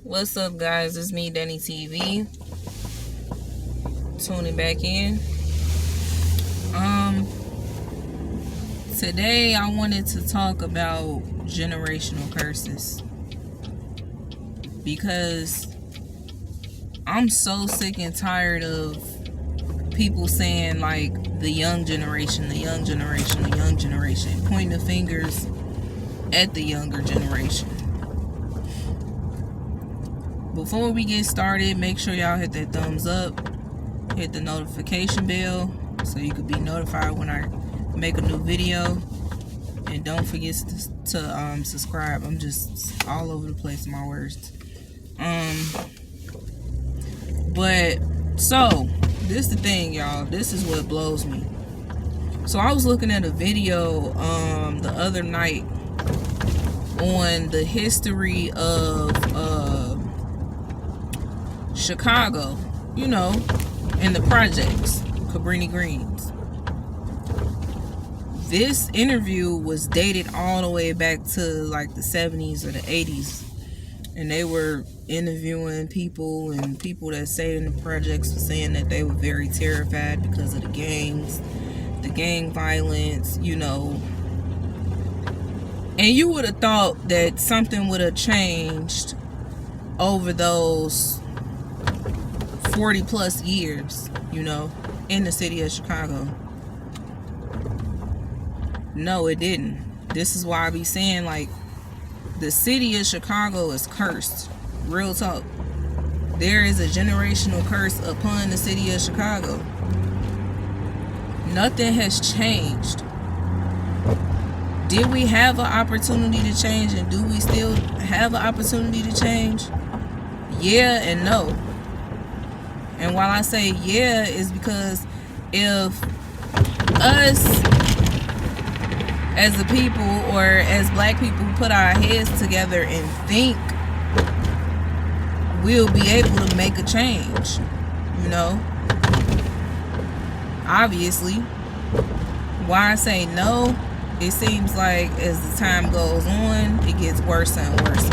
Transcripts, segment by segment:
What's up, guys? It's me, Danny TV. Tuning back in. Today I wanted to talk about generational curses because I'm so sick and tired of people saying like the young generation, pointing the fingers at the younger generation. Before we get started, make sure y'all hit that thumbs up, hit the notification bell so you can be notified when I make a new video, and don't forget to subscribe. I'm just all over the place with my words. But so this is the thing, y'all. This is what blows me. So I was looking at a video the other night on the history of Chicago, and the projects, Cabrini Greens. This interview was dated all the way back to like the 70s or the 80s, and they were interviewing people, and people that stayed in the projects were saying that they were very terrified because of the gangs, the gang violence, and you would have thought that something would have changed over those 40 plus years, in the city of Chicago. No, it didn't. This is why I be saying, like, the city of Chicago is cursed. Real talk. There is a generational curse upon the city of Chicago. Nothing has changed. Did we have an opportunity to change, and do we still have an opportunity to change? Yeah and no. And while I say yeah, is because if us as a people, or as black people, put our heads together and think, we'll be able to make a change, Obviously. Why I say no, it seems like as the time goes on, it gets worse and worse.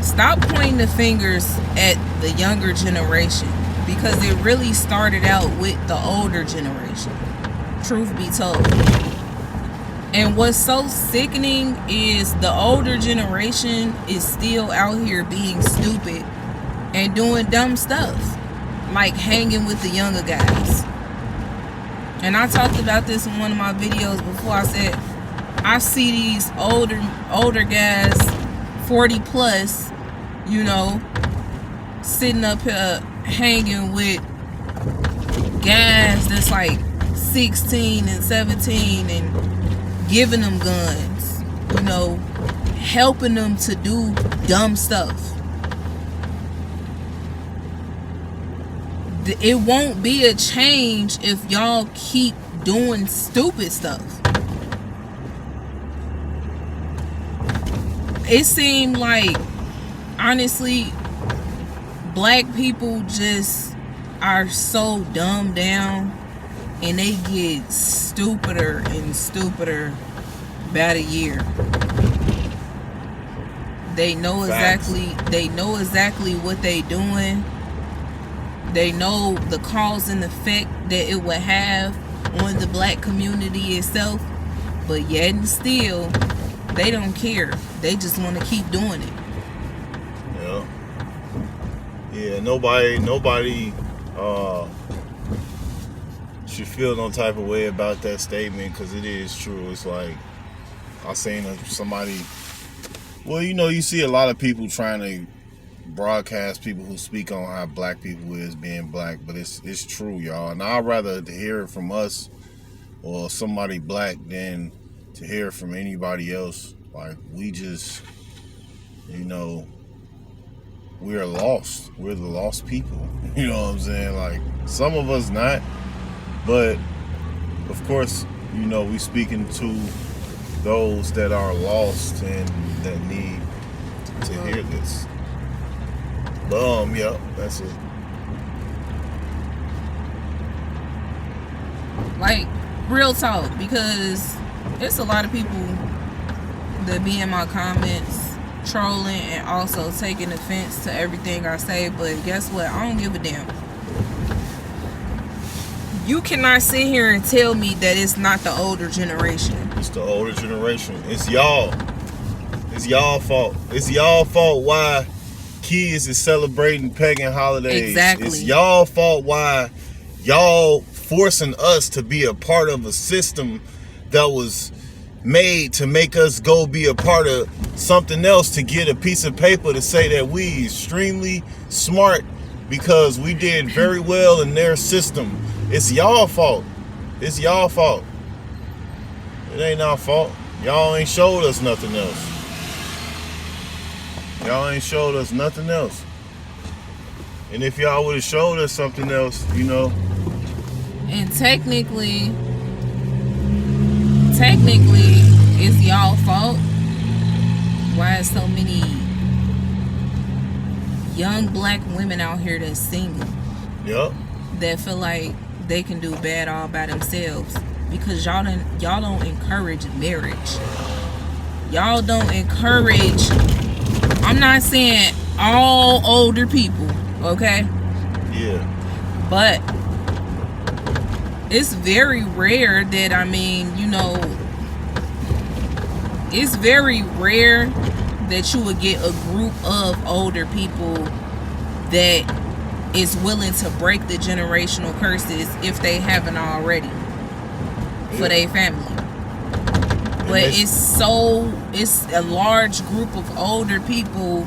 Stop pointing the fingers at the younger generation, because it really started out with the older generation, truth be told. And what's so sickening is the older generation is still out here being stupid and doing dumb stuff, like hanging with the younger guys. And I talked about this in one of my videos before. I said I see these older guys, 40 plus, sitting up here hanging with guys that's like 16 and 17 and giving them guns, helping them to do dumb stuff. It won't be a change if y'all keep doing stupid stuff. It seemed like, honestly, black people just are so dumbed down, and they get stupider and stupider by the year. They know exactly what they doing. They know the cause and effect that it would have on the black community itself, but yet and still they don't care. They just want to keep doing it. Yeah, nobody should feel no type of way about that statement, because it is true. It's like I seen somebody, you see a lot of people trying to broadcast people who speak on how black people is being black, but it's true, y'all. And I'd rather to hear it from us or somebody black than to hear it from anybody else. Like, we just, we are lost. We're the lost people. You know what I'm saying? Like, some of us not, but of course, we speaking to those that are lost and that need to hear this. But yeah, that's it. Like, real talk, because there's a lot of people that be in my comments trolling and also taking offense to everything I say, but guess what? I don't give a damn. You cannot sit here and tell me that it's not the older generation. It's the older generation. It's y'all. It's y'all fault. It's y'all fault why kids is celebrating pagan holidays. Exactly. It's y'all fault why y'all forcing us to be a part of a system that was made to make us go be a part of something else to get a piece of paper to say that we extremely smart because we did very well in their system. It's y'all fault. It's y'all fault. It ain't our fault. Y'all ain't showed us nothing else. Y'all ain't showed us nothing else. And if y'all would have showed us something else, you know. And technically, it's y'all fault. Why is so many young black women out here that's single? Yep. That feel like they can do bad all by themselves because y'all don't encourage marriage. Y'all don't encourage. I'm not saying all older people, okay? Yeah. But it's very rare that, it's very rare that you would get a group of older people that is willing to break the generational curses if they haven't already for their family. But it's a large group of older people,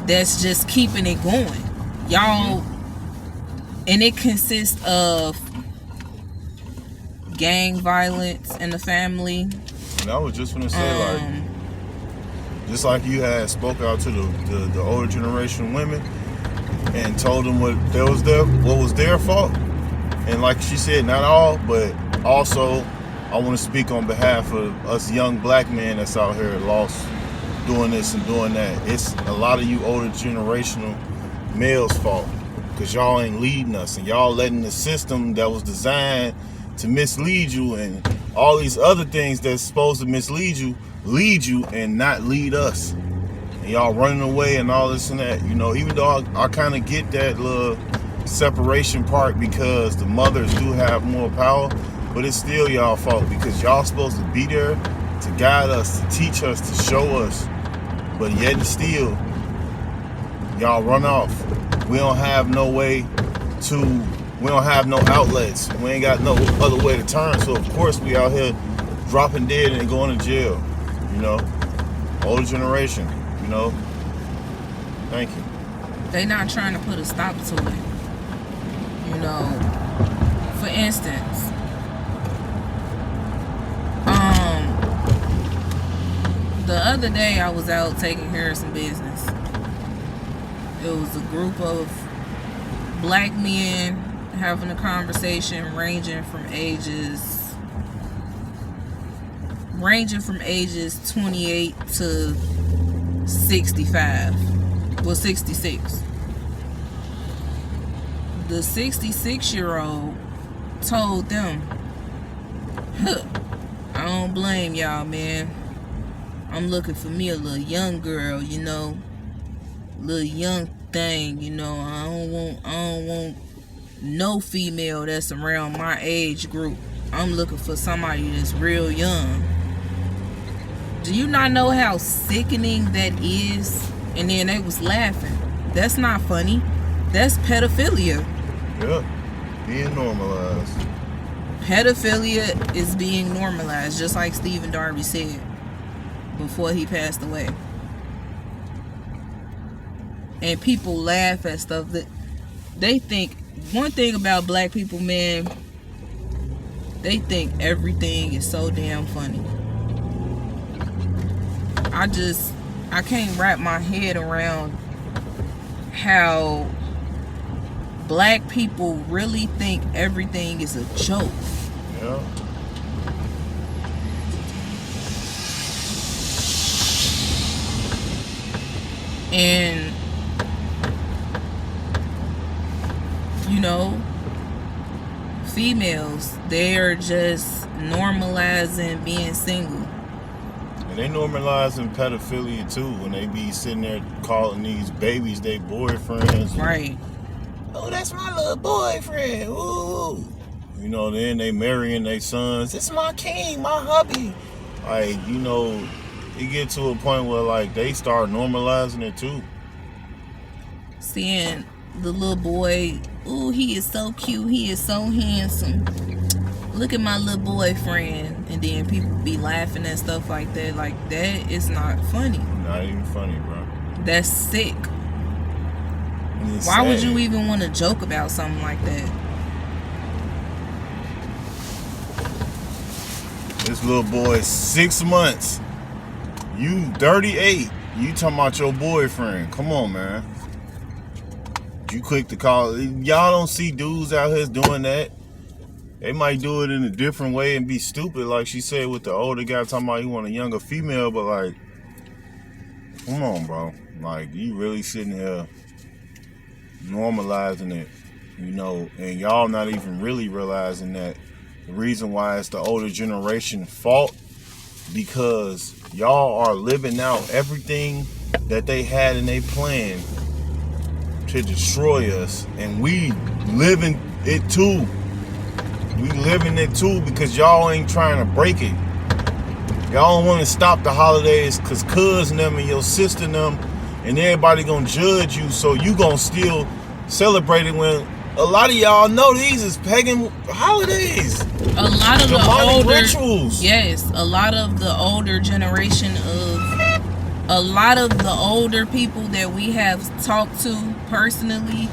that's just keeping it going. Y'all, and it consists of gang violence in the family. And I was just gonna say, just like you had spoke out to the older generation women and told them what was their fault. And like she said, not all, but also I want to speak on behalf of us young black men that's out here lost doing this and doing that. It's a lot of you older generational males' fault because y'all ain't leading us and y'all letting the system that was designed to mislead you and all these other things that's supposed to mislead you, lead you and not lead us. And y'all running away and all this and that. Even though I kind of get that little separation part because the mothers do have more power, but it's still y'all fault because y'all supposed to be there to guide us, to teach us, to show us. But yet and still, y'all run off. We don't have no we don't have no outlets. We ain't got no other way to turn. So of course we out here dropping dead and going to jail. Older generation, Thank you. They not trying to put a stop to it. For instance, the other day I was out taking care of some business. It was a group of black men having a conversation ranging from ages 28 to 65. Well, 66. The 66-year-old told them, I don't blame y'all, man. I'm looking for me a little young girl, little young thing, I don't want no female that's around my age group. I'm looking for somebody that's real young. Do you not know how sickening that is? And then they was laughing. That's not funny. That's pedophilia. Yeah, being normalized. Pedophilia is being normalized, just like Stephen Darby said before he passed away. And people laugh at stuff that they think. One thing about black people, man, they think everything is so damn funny. I can't wrap my head around how black people really think everything is a joke. Yeah. And females, they're just normalizing being single. And they normalizing pedophilia too when they be sitting there calling these babies their boyfriends. Right. Oh, that's my little boyfriend. Ooh. You know, then they marrying their sons. It's my king, my hubby. Like, you know, it get to a point where like they start normalizing it too. Seeing the little boy, ooh, he is so cute, he is so handsome. Look at my little boyfriend. And then people be laughing at stuff like that. Like, that is not funny. Not even funny, bro. That's sick. Why would you even want to joke about something like that? This little boy, 6 months. You 38. You talking about your boyfriend. Come on, man. You quick to call. Y'all don't see dudes out here doing that. They might do it in a different way and be stupid, like she said with the older guy talking about he want a younger female, but like, come on, bro. Like, you really sitting here normalizing it, you know, and y'all not even really realizing that the reason why it's the older generation fault, because y'all are living out everything that they had in their plan to destroy us, and we living it too. We living it too because y'all ain't trying to break it. Y'all don't want to stop the holidays because cuz and them and your sister and them and everybody gonna judge you, so you gonna still celebrate it when a lot of y'all know these is pagan holidays. A lot of the older rituals. Yes, a lot of the older generation a lot of the older people that we have talked to personally,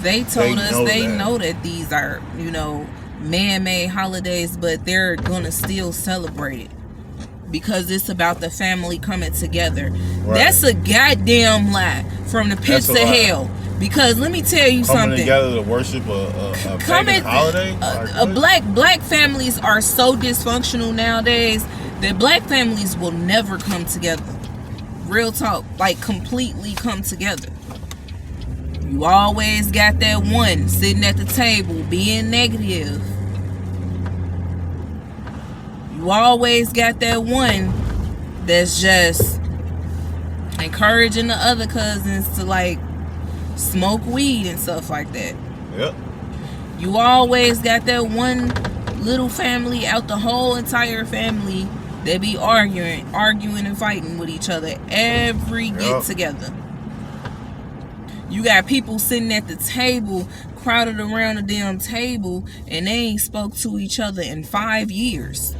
they told us they know that these are, you know, man-made holidays, but they're gonna still celebrate it because it's about the family coming together. Right. That's a goddamn lie from the pits of hell. Because let me tell you coming something. Together to worship a pagan holiday. Black families are so dysfunctional nowadays that black families will never come together. Real talk, like completely come together. You always got that one sitting at the table being negative. You always got that one that's just encouraging the other cousins to like smoke weed and stuff like that. Yep. You always got that one little family out the whole entire family they be arguing and fighting with each other every get together. You got people sitting at the table, crowded around the damn table, and they ain't spoke to each other in 5 years.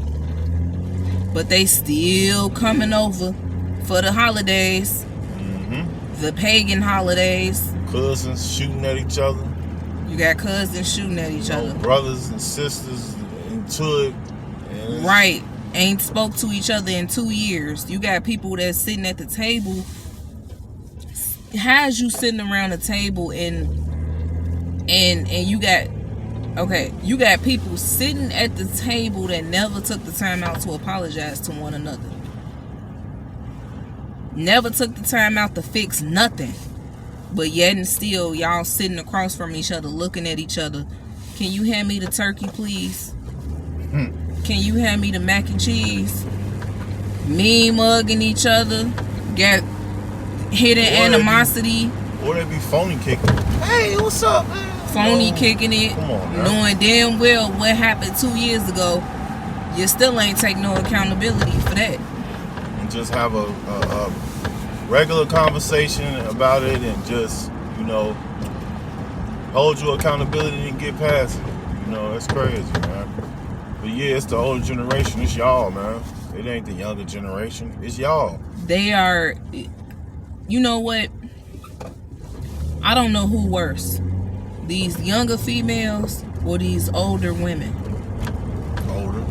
But they still coming over for the holidays, the pagan holidays. Cousins shooting at each other. You got cousins shooting at each other. Brothers and sisters into it. Right. Ain't spoke to each other in 2 years. You got people that's sitting at the table. How's you sitting around the table and you got people sitting at the table that never took the time out to apologize to one another. Never took the time out to fix nothing. But yet and still y'all sitting across from each other looking at each other. Can you hand me the turkey, please? Can you hand me the mac and cheese? Me mugging each other. Got hidden animosity. Or they be phony kicking. Hey, what's up, man? Phony kicking it. Come on, man. Knowing damn well what happened 2 years ago. You still ain't take no accountability for that. And just have a regular conversation about it and just, you know, hold your accountability and get past it. You know, it's crazy, man. But yeah, it's the older generation. It's y'all, man. It ain't the younger generation. It's y'all. They are, you know what? I don't know who worse. These younger females or these older women. Older.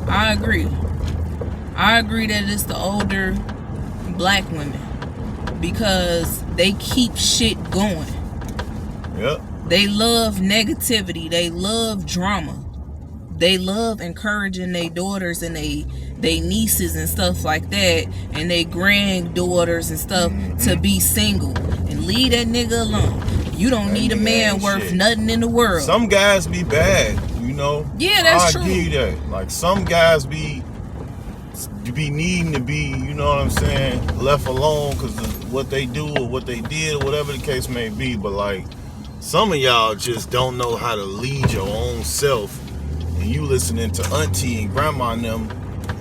I agree. I agree that it's the older black women because they keep shit going. Yep. They love negativity. They love drama. They love encouraging their daughters and they nieces and stuff like that, and their granddaughters and stuff to be single and leave that nigga alone. You don't need a man worth nothing in the world. Some guys be bad, you know. Yeah, that's true. I give you that. Like some guys be be needing to be, you know what I'm saying, left alone because of what they do or what they did or whatever the case may be. But like, some of y'all just don't know how to lead your own self, and you listening to auntie and grandma and them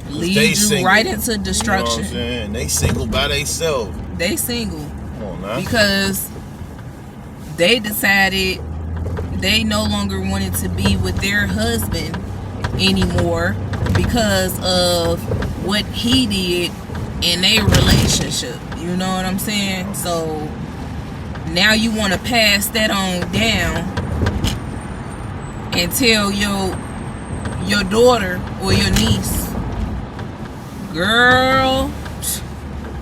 lead you single, right into destruction. You know what I'm saying? They single by themselves. They single. Come on now. Because they decided they no longer wanted to be with their husband anymore because of what he did in their relationship. You know what I'm saying? So now you want to pass that on down and tell your daughter or your niece, girl,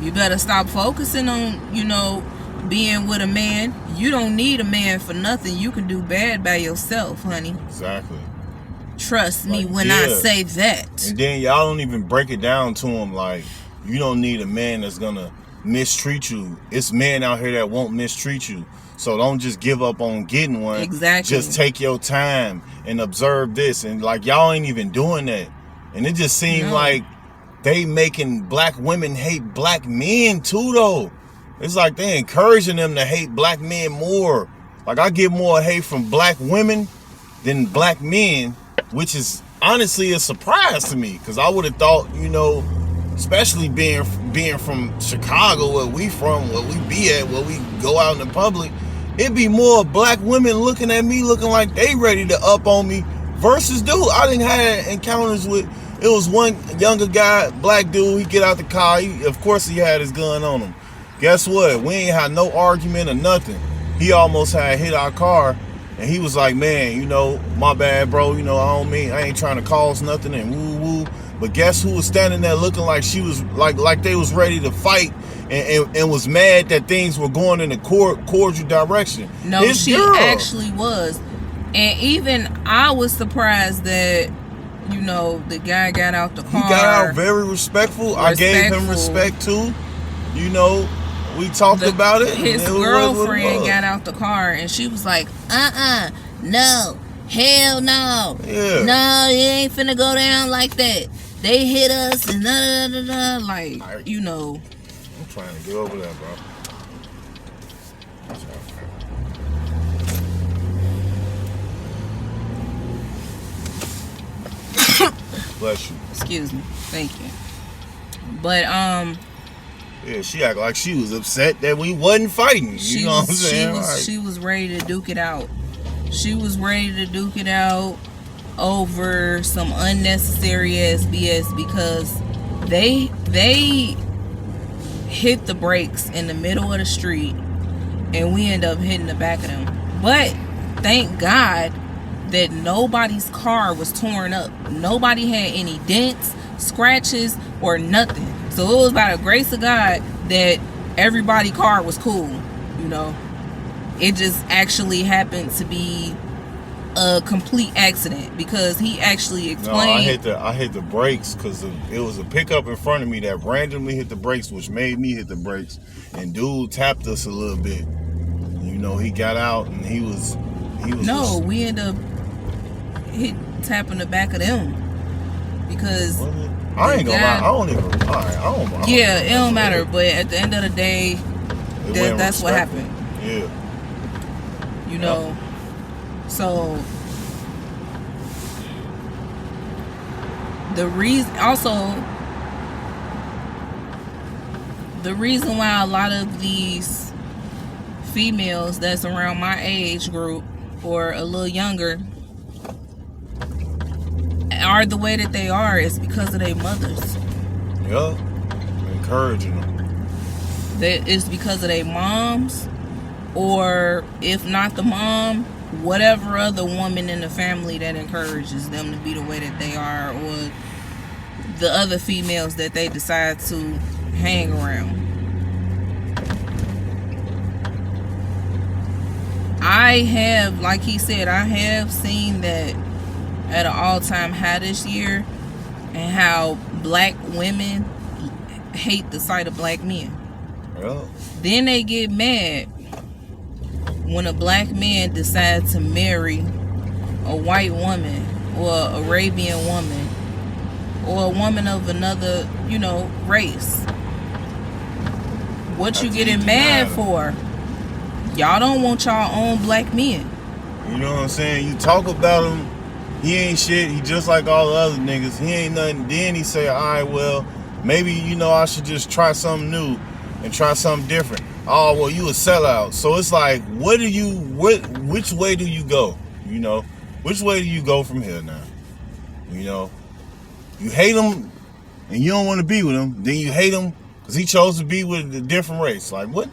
you better stop focusing on, you know, being with a man. You don't need a man for nothing. You can do bad by yourself, honey. Exactly. Trust me when I say that. And then y'all don't even break it down to him like, you don't need a man that's gonna mistreat you. It's men out here that won't mistreat you. So don't just give up on getting one. Exactly. Just take your time and observe this. And like, y'all ain't even doing that. And it just seemed like they making black women hate black men too, though. It's like they encouraging them to hate black men more. Like, I get more hate from black women than black men, which is honestly a surprise to me, because I would have thought, you know, especially being from Chicago, where we from, where we be at, where we go out in the public, it'd be more black women looking at me looking like they ready to up on me versus dude. I didn't have encounters with, it was one younger guy, black dude, he get out the car, of course he had his gun on him. Guess what? We ain't had no argument or nothing. He almost had hit our car, and he was like, man, you know, my bad, bro. You know, I ain't trying to cause nothing and woo-woo. But guess who was standing there looking like she was, like they was ready to fight and was mad that things were going in a cordial direction? No, she actually was. And even I was surprised that, you know, the guy got out the car. He got out very respectful. I gave him respect too. You know, we talked about it. His girlfriend got out the car and she was like, no, hell no. Yeah. No, it ain't finna go down like that. They hit us and like, you know. I'm trying to get over that, bro. Bless you. Excuse me. Thank you. But yeah, she acted like she was upset that we wasn't fighting. You know what I'm saying? She was ready to duke it out. She was ready to duke it out over some unnecessary ass BS because they hit the brakes in the middle of the street and we end up hitting the back of them. But thank God that nobody's car was torn up. Nobody had any dents, scratches, or nothing. So it was by the grace of God that everybody's car was cool, you know. It just actually happened to be a complete accident because he actually explained. No, I hit the brakes because it was a pickup in front of me that randomly hit the brakes, which made me hit the brakes. And dude tapped us a little bit. You know, he got out and he was. No, we ended up tapping the back of them because. I ain't gonna lie. I don't even. I don't. Yeah, it don't matter. But at the end of the day, that's what happened. Yeah. You know. So the reason why a lot of these females that's around my age group or a little younger are the way that they are is because of their mothers. Yeah, encouraging them. That is because of their moms, or if not the mom, whatever other woman in the family that encourages them to be the way that they are, or the other females that they decide to hang around. I have, like he said, I have seen that at an all-time high this year, and how black women hate the sight of black men. Yeah. Then they get mad when a black man decides to marry a white woman or Arabian woman or a woman of another, race. What you getting mad for? Y'all don't want y'all own black men. You know what I'm saying? You talk about him, he ain't shit. He just like all the other niggas. He ain't nothing. Then he say, all right, well, maybe, I should just try something new and try something different. Oh, well, you a sellout. So it's like, which way do you go? Which way do you go from here now? You hate him and you don't want to be with him. Then you hate him because he chose to be with a different race. Like, what?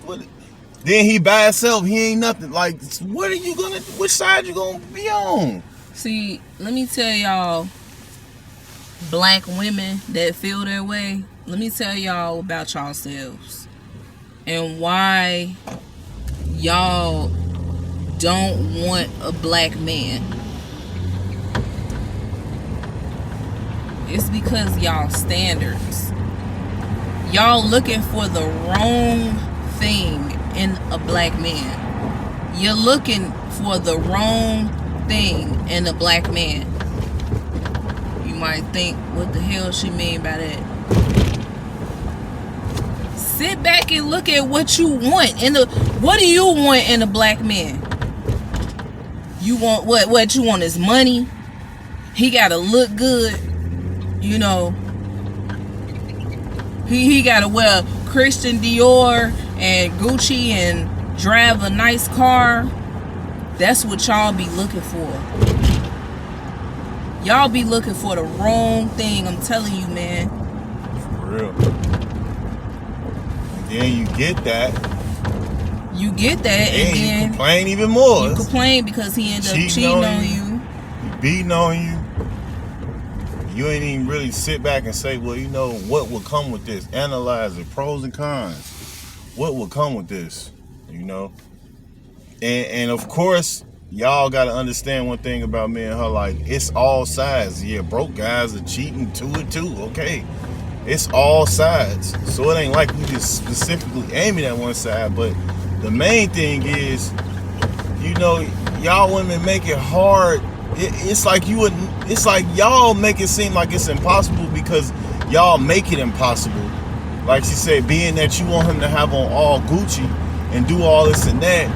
Then he by himself, he ain't nothing. Like, which side you gonna be on? See, let me tell y'all, black women that feel that way, let me tell y'all about yourselves and why y'all don't want a black man. It's because y'all standards. Y'all looking for the wrong thing in a black man. You're looking for the wrong thing in a black man. You might think, what the hell she mean by that? Sit back and look at what you want what do you want in a black man? You want what you want is money. He gotta look good. He gotta wear Christian Dior and Gucci and drive a nice car. That's what y'all be looking for. Y'all be looking for the wrong thing, I'm telling you, man. For real. And then you get that. And then you complain even more. You complain because he ended up cheating on you. Beating on you. You ain't even really sit back and say, well, what will come with this? Analyze it, pros and cons. What will come with this? And of course, y'all got to understand one thing about me and her. Like, it's all sides. Yeah, broke guys are cheating too. Okay, it's all sides. So it ain't like we just specifically aiming at one side. But the main thing is, y'all women make it hard. It's like y'all make it seem like it's impossible because y'all make it impossible. Like she said, being that you want him to have on all Gucci and do all this and that,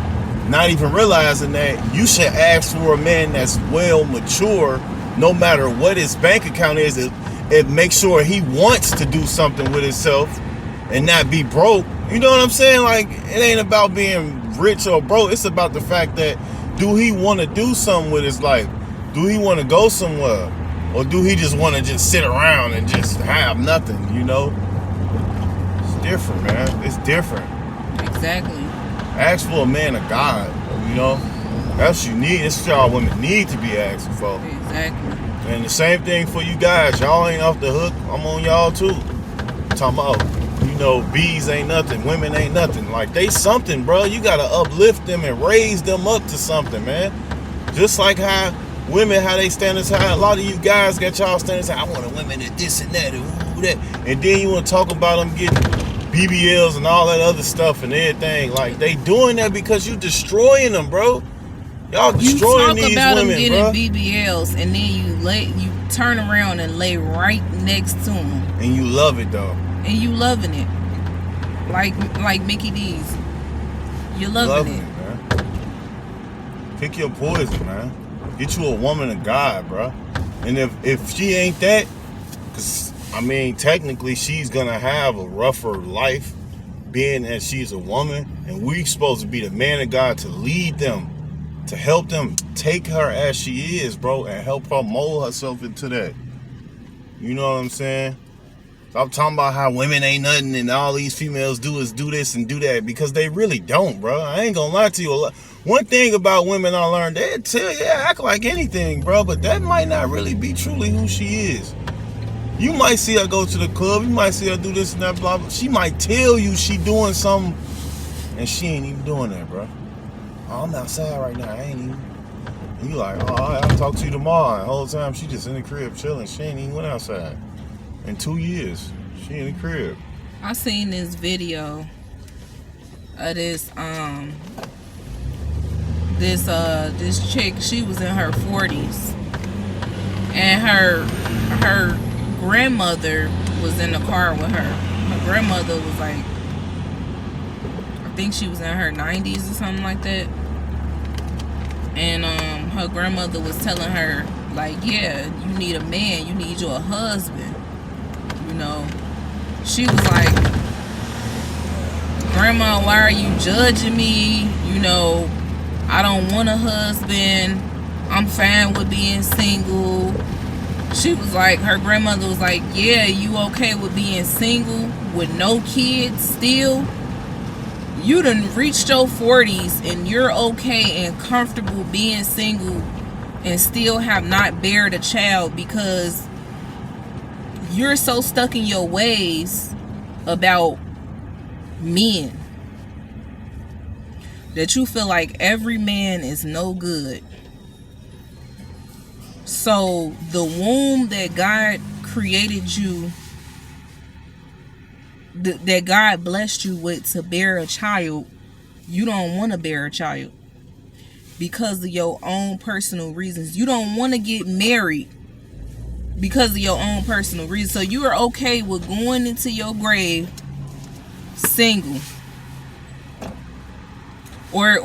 not even realizing that you should ask for a man that's well mature, no matter what his bank account is, and make sure he wants to do something with himself and not be broke. You know what I'm saying? Like, it ain't about being rich or broke. It's about the fact that, do he want to do something with his life? Do he want to go somewhere? Or do he just want to just sit around and just have nothing, It's different, man. It's different. Exactly. Ask for a man of God, That's what you need. That's what y'all women need to be asking for. Exactly. And the same thing for you guys. Y'all ain't off the hook. I'm on y'all too. Talking about, bees ain't nothing. Women ain't nothing. Like, they something, bro. You got to uplift them and raise them up to something, man. Just like how women, how they standards high. A lot of you guys got y'all standards high. I want a woman that this and that and that. And then you want to talk about them getting BBLs and all that other stuff and everything. Like, they doing that because you destroying them, bro. Y'all destroying these women, bro. You talk about them getting BBLs and then you turn around and lay right next to them. And you love it, though. And you loving it. Like Mickey D's. You're loving it. Man. Pick your poison, man. Get you a woman of God, bro. And if she ain't that, because, technically she's going to have a rougher life being that she's a woman. And we supposed to be the man of God to lead them, to help them take her as she is, bro, and help her mold herself into that. You know what I'm saying? Stop talking about how women ain't nothing and all these females do is do this and do that, because they really don't, bro. I ain't gonna lie to you. One thing about women I learned, they tell you, act like anything, bro, but that might not really be truly who she is. You might see her go to the club, you might see her do this and that, blah, blah. She might tell you she doing something, and she ain't even doing that, bro. Oh, I'm outside right now, I ain't even. And you like, oh, I'll talk to you tomorrow. The whole time she just in the crib chilling. She ain't even went outside. In 2 years, she in the crib. I seen this video of this chick. She was in her 40s, and her grandmother was in the car with her. Her grandmother was like, I think she was in her 90s or something like that. And her grandmother was telling her, like, yeah, you need a man, you need you a husband. You know, she was like, Grandma, why are you judging me? You know, I don't want a husband. I'm fine with being single. She was like, her grandmother was like, yeah, you okay with being single with no kids still? You done reached your 40s and you're okay and comfortable being single and still have not bared a child because you're so stuck in your ways about men that you feel like every man is no good. So the womb that God created you, that God blessed you with to bear a child, you don't want to bear a child because of your own personal reasons. You don't want to get married because of your own personal reasons. So you are okay with going into your grave single. Or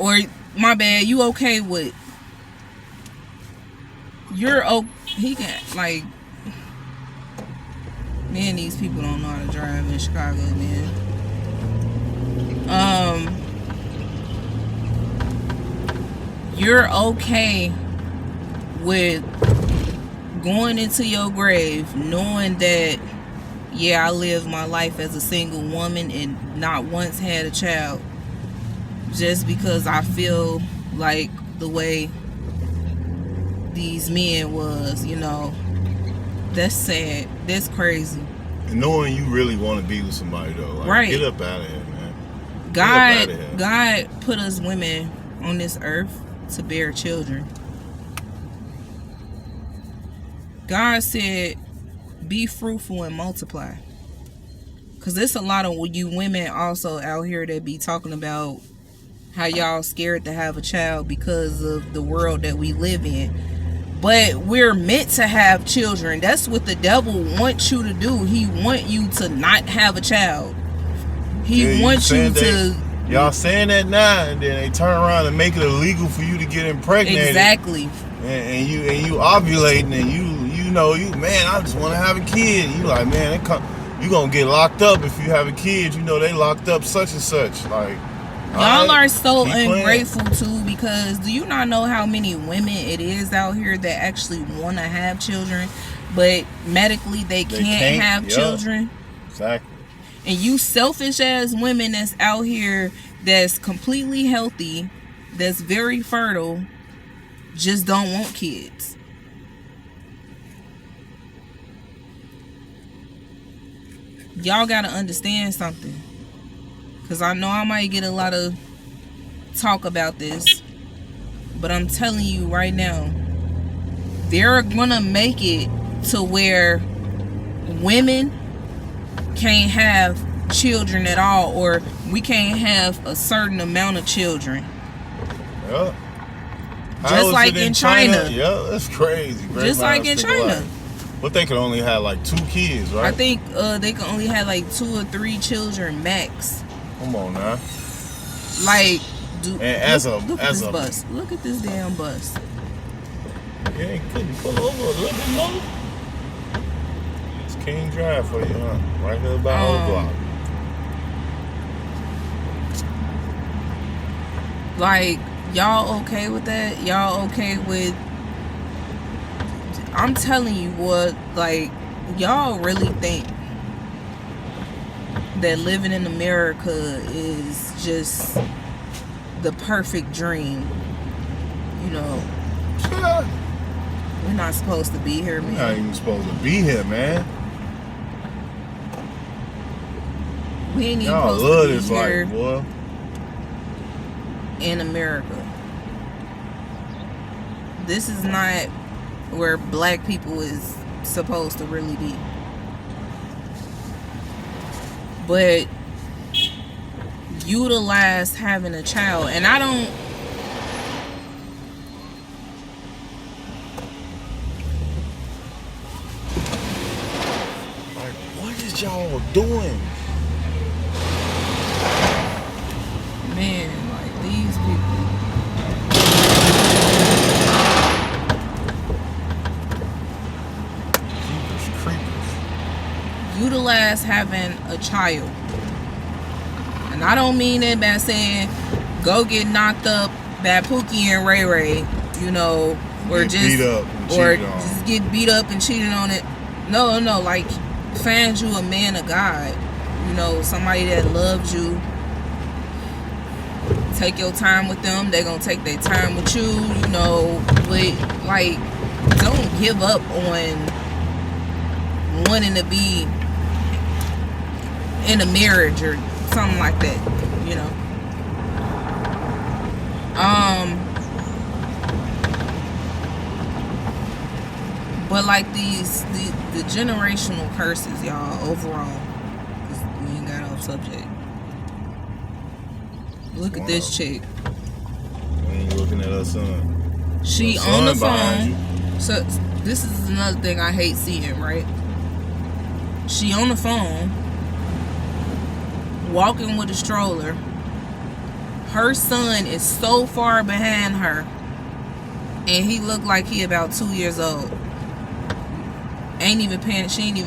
my bad, you okay with, he got, like, man, these people don't know how to drive in Chicago, man. You're okay with going into your grave knowing that, yeah, I lived my life as a single woman and not once had a child just because I feel like the way these men was, you know. That's sad. That's crazy. And knowing you really want to be with somebody though, like, right? Get up out of here, man. God put us women on this earth to bear children. God said, "Be fruitful and multiply." Cause there's a lot of you women also out here that be talking about how y'all scared to have a child because of the world that we live in. But we're meant to have children. That's what the devil wants you to do. He wants you to not have a child. He wants you to... Y'all saying that now, and then they turn around and make it illegal for you to get impregnated. Exactly. And you ovulating, and you know, man, I just want to have a kid. You like, man, you gonna get locked up if you have a kid. You know they locked up such and such. Like, y'all are so ungrateful too, because do you not know how many women it is out here that actually want to have children, but medically they can't have children? Exactly. And you selfish ass women that's out here that's completely healthy, that's very fertile, just don't want kids. Y'all gotta understand something. Because I know I might get a lot of talk about this, but I'm telling you right now, they're gonna make it to where women can't have children at all, or we can't have a certain amount of children. Yeah. Just like in China. Yeah, that's crazy. Just like in China. But they could only have like 2 kids, right? I think they can only have like 2 or 3 children max. Come on now. Like, look at this bus. Look at this damn bus. Yeah, couldn't pull over a little bit more. It's King Drive for you, huh? Right here by Old Block. Like, y'all okay with that? Y'all okay with... I'm telling you what, like, y'all really think that living in America is just the perfect dream. You know, we're not supposed to be here, man. We're not even supposed to be here, man. We ain't even supposed to be here life, boy. In America. This is not where black people is supposed to really be. But utilize having a child. And I don't... what y'all doing? Man, like these people. Creepers. Utilize having a child. And I don't mean that by saying go get knocked up by Pookie and Ray Ray, you know, or Get just beat up and or cheated on. just get beat up and cheated on it. No, like find you a man of God, you know, somebody that loves you. Take your time with them. They're gonna take their time with you, you know. But like, don't give up on wanting to be in a marriage or something like that, you know. But like the generational curses, y'all, overall, 'cause we ain't got off subject. Look at this chick. We ain't looking at her son. She Her on the son behind phone. So this is another thing I hate seeing, right? She on the phone, walking with a stroller. Her son is so far behind her, and he looked like he about 2 years old. She ain't even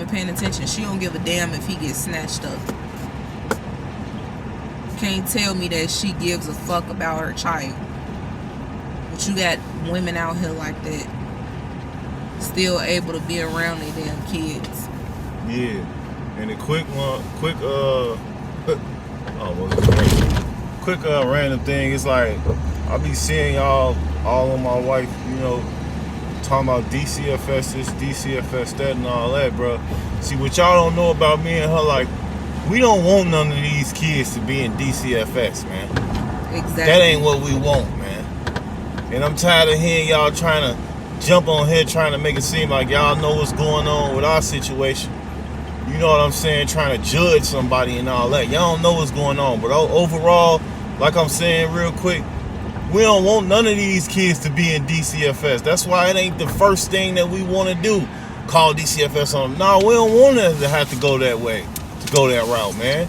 paying attention. She don't give a damn if he gets snatched up. Can't tell me that she gives a fuck about her child. But you got women out here like that, still able to be around their damn kids. Yeah. And a quick random thing. It's like I be seeing y'all all on my wife, you know, talking about DCFS this, DCFS that, and all that, bro. See, what y'all don't know about me and her, like, we don't want none of these kids to be in DCFS, man. Exactly. That ain't what we want, man. And I'm tired of hearing y'all trying to jump on here, trying to make it seem like y'all know what's going on with our situation. You know what I'm saying? Trying to judge somebody and all that. Y'all don't know what's going on. But overall, like I'm saying real quick, we don't want none of these kids to be in DCFS. That's why it ain't the first thing that we want to do. Call DCFS on them. No, we don't want us to have to go that way. To go that route, man.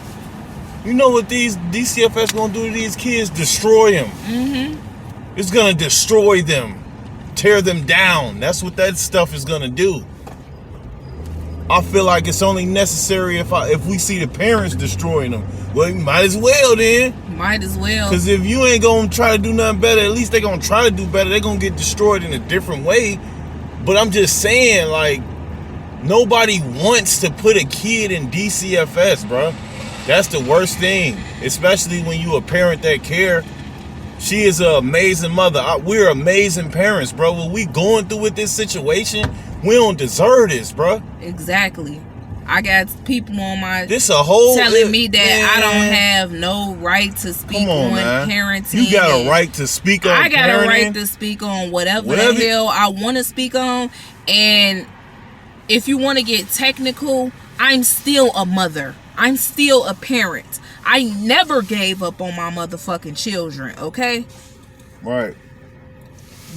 You know what these DCFS gonna do to these kids? Destroy them. Mm-hmm. It's gonna destroy them. Tear them down. That's what that stuff is gonna do. I feel like it's only necessary if we see the parents destroying them. Well, you might as well then. Might as well. Because if you ain't gonna try to do nothing better, at least they gonna try to do better. They gonna get destroyed in a different way. But I'm just saying, like, nobody wants to put a kid in DCFS, bro. That's the worst thing, especially when you a parent that care. She is an amazing mother. We're amazing parents, bro. What we going through with this situation, we don't deserve this, bro. Exactly. I got people on my this a whole telling me that man. I don't have no right to speak on parenting. You got a right to speak on parenting. I got a right to speak on whatever the hell I want to speak on. And if you want to get technical, I'm still a mother. I'm still a parent. I never gave up on my motherfucking children, okay? Right.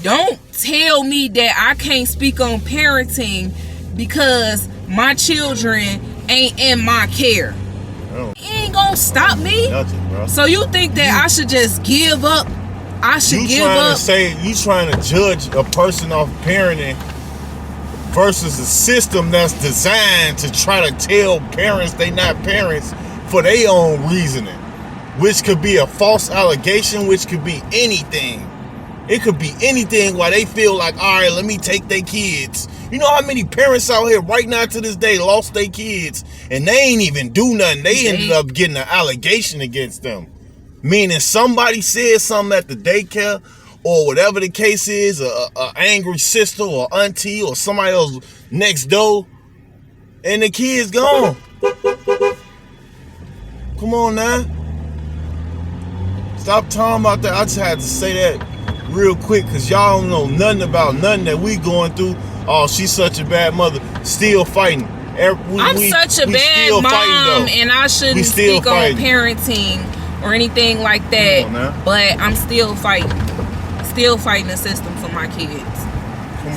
Don't tell me that I can't speak on parenting because my children ain't in my care. It ain't gonna stop me. Nothing, bro. So you think that I should just give up? I should give up? You trying to judge a person off parenting versus a system that's designed to try to tell parents they not parents for their own reasoning, which could be a false allegation, which could be anything. It could be anything why they feel like, all right, let me take their kids. You know how many parents out here right now to this day lost their kids and they ain't even do nothing. They ended up getting an allegation against them. Meaning somebody said something at the daycare or whatever the case is, a angry sister or auntie or somebody else next door, and the kid's gone. Come on now. Stop talking about that. I just had to say that real quick because y'all don't know nothing about nothing that we going through. Oh, she's such a bad mother. Still fighting. I'm such a bad mom and I shouldn't speak on parenting or anything like that. But I'm still fighting. Still fighting the system for my kids.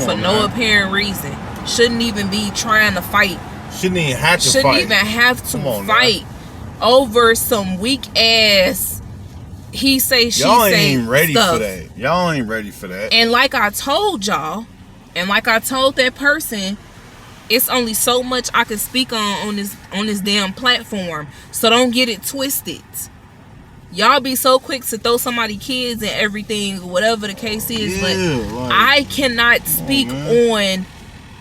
For no apparent reason. Shouldn't even be trying to fight Shouldn't even have to Shouldn't fight. even have to Come on, fight over some weak ass he say she Y'all ain't say even ready stuff. for that. Y'all ain't ready for that. And like I told y'all, and like I told that person, it's only so much I can speak on this damn platform. So don't get it twisted. Y'all be so quick to throw somebody kids and everything, whatever the case is, but like, I cannot speak on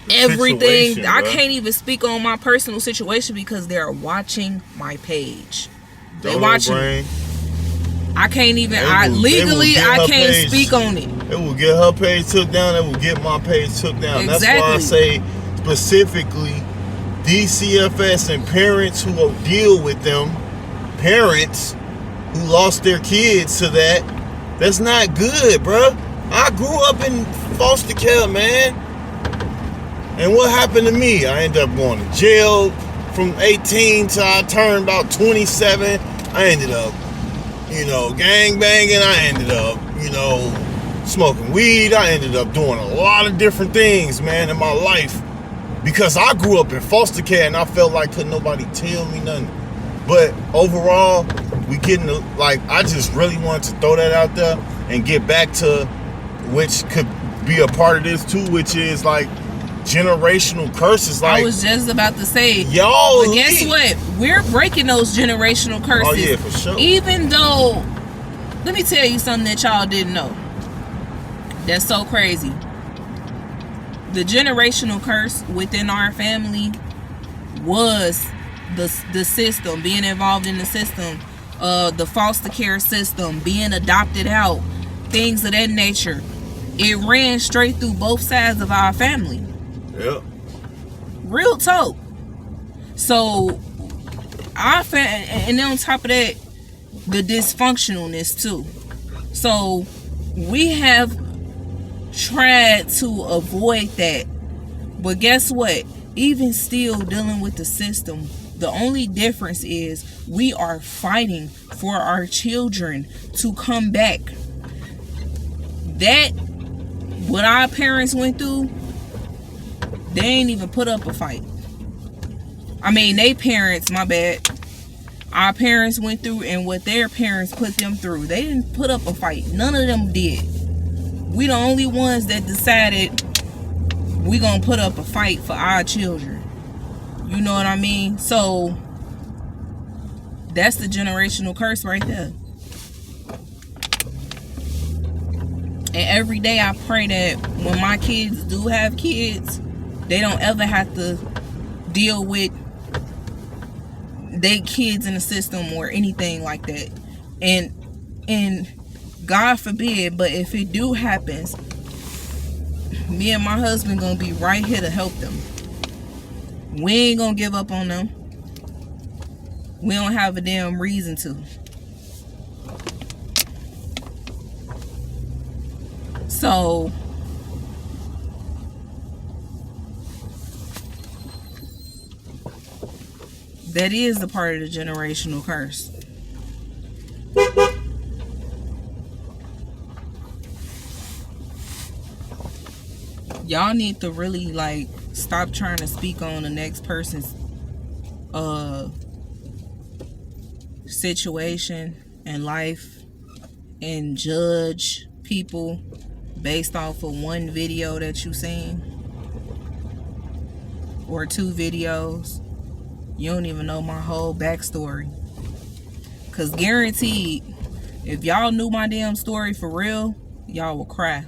everything. Situation, I bro. can't even speak on my personal situation because they're watching my page. They Dodo watching. Brain, I can't even. They will- I they will legally get I her can't page. speak on it. it will get her page took down. It will get my page took down. That's why I Exactly. say specifically DCFS and parents who will deal with them, parents who lost their kids to that. That's not good, bruh. I grew up in foster care, man. And what happened to me? I ended up going to jail from 18 till I turned about 27. I ended up, gang banging. I ended up, smoking weed. I ended up doing a lot of different things, man, in my life. Because I grew up in foster care and I felt like couldn't nobody tell me nothing. But overall, I just really wanted to throw that out there and get back to, which could be a part of this too, which is like generational curses. Like, I was just about to say, y'all. but guess what? We're breaking those generational curses. Oh yeah, for sure. Even though, let me tell you something that y'all didn't know. That's so crazy. The generational curse within our family was the system, being involved in the system, the foster care system, being adopted out, things of that nature. It ran straight through both sides of our family. Yep. Real talk. So and then on top of that, the dysfunctionalness too. So we have tried to avoid that, but guess what? Even still dealing with the system, the only difference is we are fighting for our children to come back. That what our parents went through, they ain't even put up a fight. I mean, they parents, my bad. Our parents went through and what their parents put them through. They didn't put up a fight. None of them did. We the only ones that decided we gonna put up a fight for our children. You know what I mean? So that's the generational curse right there. And every day I pray that when my kids do have kids, they don't ever have to deal with they kids in the system or anything like that. And God forbid, but if it do happens, me and my husband gonna be right here to help them. We ain't gonna give up on them. We don't have a damn reason to. So that is the part of the generational curse. Y'all need to really stop trying to speak on the next person's situation and life and judge people based off of one video that you seen or two videos. You don't even know my whole backstory. Cause guaranteed, if y'all knew my damn story for real, y'all would cry.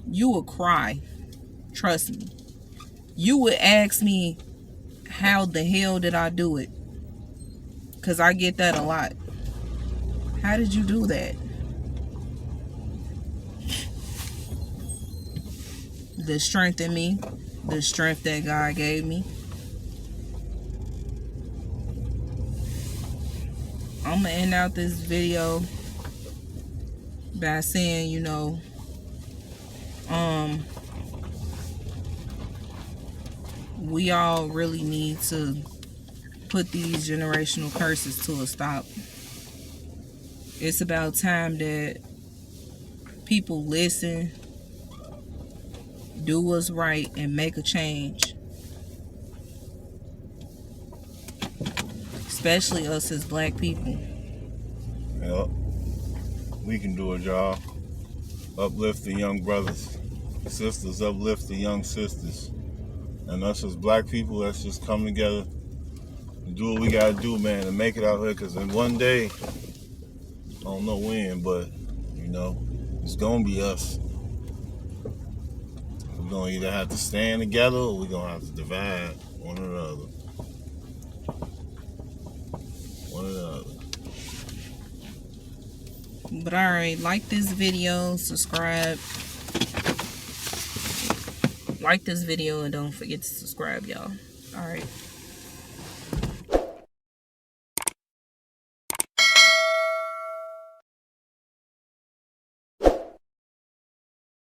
You would cry. Trust me. You would ask me, how the hell did I do it? Cause I get that a lot. How did you do that? The strength in me, the strength that God gave me. I'm gonna end out this video by saying, we all really need to put these generational curses to a stop. It's about time that people listen, do what's right, and make a change. especially us as black people. Yep. We can do it, y'all. Uplift the young brothers, sisters, uplift the young sisters. And us as black people, let's just come together and do what we gotta do, man, and make it out here. Because in one day, I don't know when, but, you know, it's gonna be us. We're gonna either have to stand together or we're gonna have to divide one or the other. One or the other. But alright, like this video, subscribe. Like this video and don't forget to subscribe, y'all. Alright.